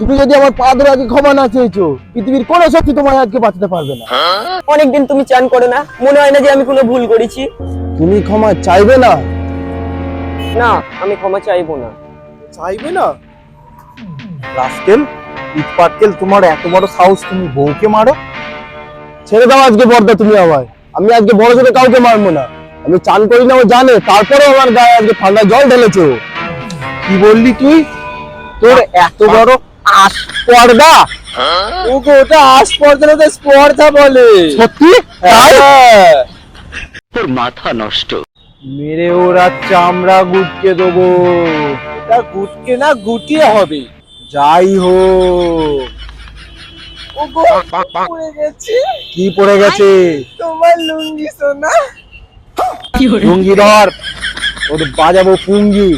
তুমি যদি আমার পা ধরে আজকে ক্ষমা না চেয়েছো, পৃথিবীর কোনো শক্তি তোমায় আজকে বাঁচাতে পারবে না। অনেকদিন তুমি চান করে না, মনে হয় না যে আমি কোনো ভুল করেছি। তুমি ক্ষমা চাইবে না? না, আমি ক্ষমা চাইবো না। চাইবে না? রাস্কেল, ইটপাটকেল, তোমার এত বড় সাহস, তুমি বউকে মারো? ছেড়ে দাও আজকে বর্দা তুমি আমায়। আমি আজকে বড় ছোট কাউকে মারবো না। আমি চান করি না ও জানে, তারপরে আমার গায়ে আজকে ঠান্ডা জল ঢেলেছে ও। কি বললি তুই? তোর এত বড় আস্পর্ধা? ওকে ওটা আস্পর্ধা না, স্পর্ধা বলে। সত্যি? তাই? তোর মাথা নষ্ট। মেরে ওরা চামড়া গুটকে দেবো। এটা গুটকে না, গুটিয়ে হবে। যাই হোক, ওগো পড়ে গেছে কি পড়ে গেছে? তোমার লুঙ্গি সোনা। লুঙ্গি ধর, ওর বাজাবো পুঙ্গি।